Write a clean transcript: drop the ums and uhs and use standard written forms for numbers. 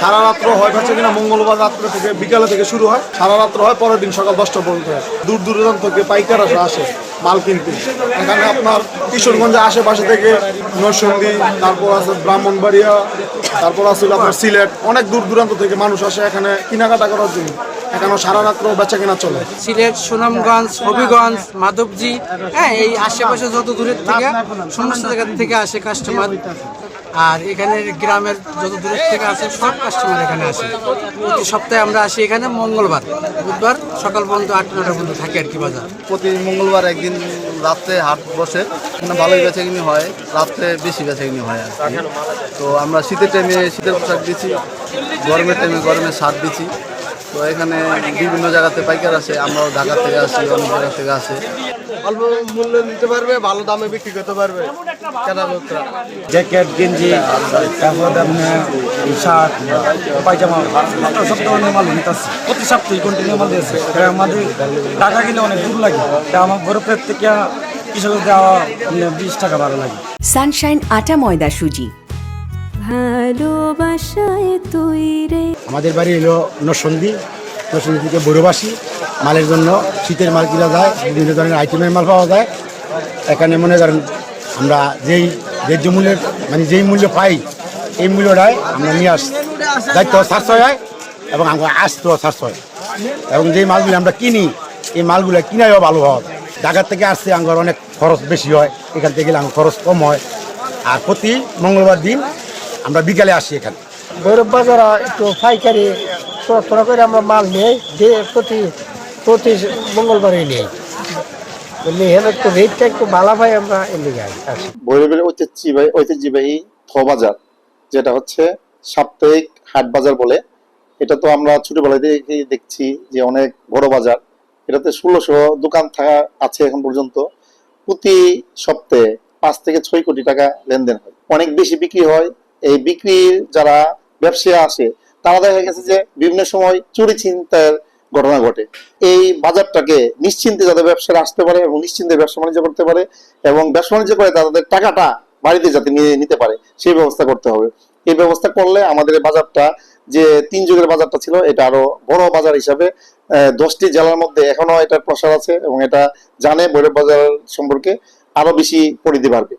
সারা রাত্র হয় হচ্ছে কিনা মঙ্গলবার রাত্রে থেকে বিকালে থেকে শুরু হয়, সারা রাত্র হয়, পরের দিন সকাল 10টা পর্যন্ত হয়। দূর দূরান্ত থেকে পাইকার আসে মাল কিনতে। এখানে আপনার কিশোরগঞ্জের আশেপাশে থেকে নরসিংদী, তারপর আছে ব্রাহ্মণবাড়িয়া, তারপর আছে আপনার সিলেট, অনেক দূর দূরান্ত থেকে মানুষ আসে এখানে কেনাকাটা করার জন্য। এখানে সারা রাত্র বেচা কেনা চলে। সিলেট, সুনামগঞ্জ, হবিগঞ্জ, মাধবজি, হ্যাঁ, এই আশেপাশে যত দূরের থেকে সমস্ত জায়গা থেকে আসে কাস্টমার। আর এখানে গ্রামের যত দূরের থেকে আসে সব কাস্টমার এখানে আসে। প্রতি সপ্তাহে আমরা আসি এখানে মঙ্গলবার, বুধবার সকাল পর্যন্ত 8-9টা পর্যন্ত থাকে আর কি বাজার। প্রতি মঙ্গলবার একদিন রাত্রে হাট বসে, এখানে ভালোই বেচাকিনি হয়, রাত্রে বেশি বেচাকিনি হয় আর কি। তো আমরা শীতের টাইমে শীতের পোশাক দিচ্ছি, গরমের টাইমে গরমের শার্ট দিচ্ছি। তো এখানে বিভিন্ন জায়গাতে পাইকার আসে, আমরাও ঢাকা থেকে আসি, অনেক জায়গা থেকে আসে। অল্প মূল্যে নিতে পারবে, ভালো দামে বিক্রি করতে পারবে কেনা লোকরা। জ্যাকেট, গেঞ্জি, তারপর আপনার শার্ট, পায়জামা, সব ধরনের মাল নিতেছে। প্রতি সপ্তাহে কন্টিনিউ মাল দিয়েছে। আমাদের টাকা কিনে অনেক দূর লাগে, আমার বরফের থেকে কৃষক দেওয়া 20 টাকা ভালো লাগে। সানশাইন আটা ময়দা সুজি, ভালোবাসায় তৈরি। আমাদের বাড়ি হলো নরসিংদী থেকে বড়বাসী। মালের জন্য শীতের মাল কিনা যায়, বিভিন্ন ধরনের আইটেমের মাল পাওয়া যায়। এখানে মনে করেন আমরা যে মূল্যের যেই মূল্য পাই, এই মূল্যটাই আমরা নিয়ে আসি। দায়িত্ব সাশ্রয় হয় এবং আমরা আসতেও সাশ্রয়, এবং যেই মালগুলো আমরা কিনি, এই মালগুলো কিনাইও ভালো হয়। ঢাকা থেকে আসতে আমার অনেক খরচ বেশি হয়, এখান থেকে গেলে আমার খরচ কম হয়। আর প্রতি মঙ্গলবার দিন আমরা বিকালে আসি এখানে। ভৈরব বাজারে একটু পাইকারি থোড়া করে আমরা মাল নেই, প্রতি মঙ্গলবারে নেই, বুঝলি, একটু রেটটা একটু ভালো পাই আমরা এদিকে আসি। ভৈরবের ঐতিহ্যবাহী থ বাজার, যেটা হচ্ছে সাপ্তাহিক হাট বাজার বলে, এটা তো আমরা ছোটবেলা থেকে দেখছি যে অনেক বড় বাজার। এটাতে 1600 দোকান থাকা আছে এখন পর্যন্ত। প্রতি সপ্তাহে 5 থেকে 6 কোটি টাকা লেনদেন হয়, অনেক বেশি বিক্রি হয়। এই বিক্রির যারা ব্যবসায়ী আসে, তারা দেখা গেছে যে বিভিন্ন সময় চুরি ছিনতাইয়ের ঘটনা ঘটে। এই বাজারটাকে নিশ্চিন্তে যাতে ব্যবসায়ীরা আসতে পারে এবং নিশ্চিন্তে ব্যবসা বাণিজ্য করতে পারে, এবং ব্যবসা বাণিজ্য করে তাদের টাকাটা বাড়িতে যাতে নিয়ে নিতে পারে, সেই ব্যবস্থা করতে হবে। এই ব্যবস্থা করলে আমাদের বাজারটা, যে 3 যুগের বাজারটা ছিল, এটা আরো বড় বাজার হিসাবে 10টি জেলার মধ্যে এখনো এটার প্রসার আছে, এবং এটা জানে ভৈরব বাজার সম্পর্কে আরো বেশি পরিধি বাড়বে।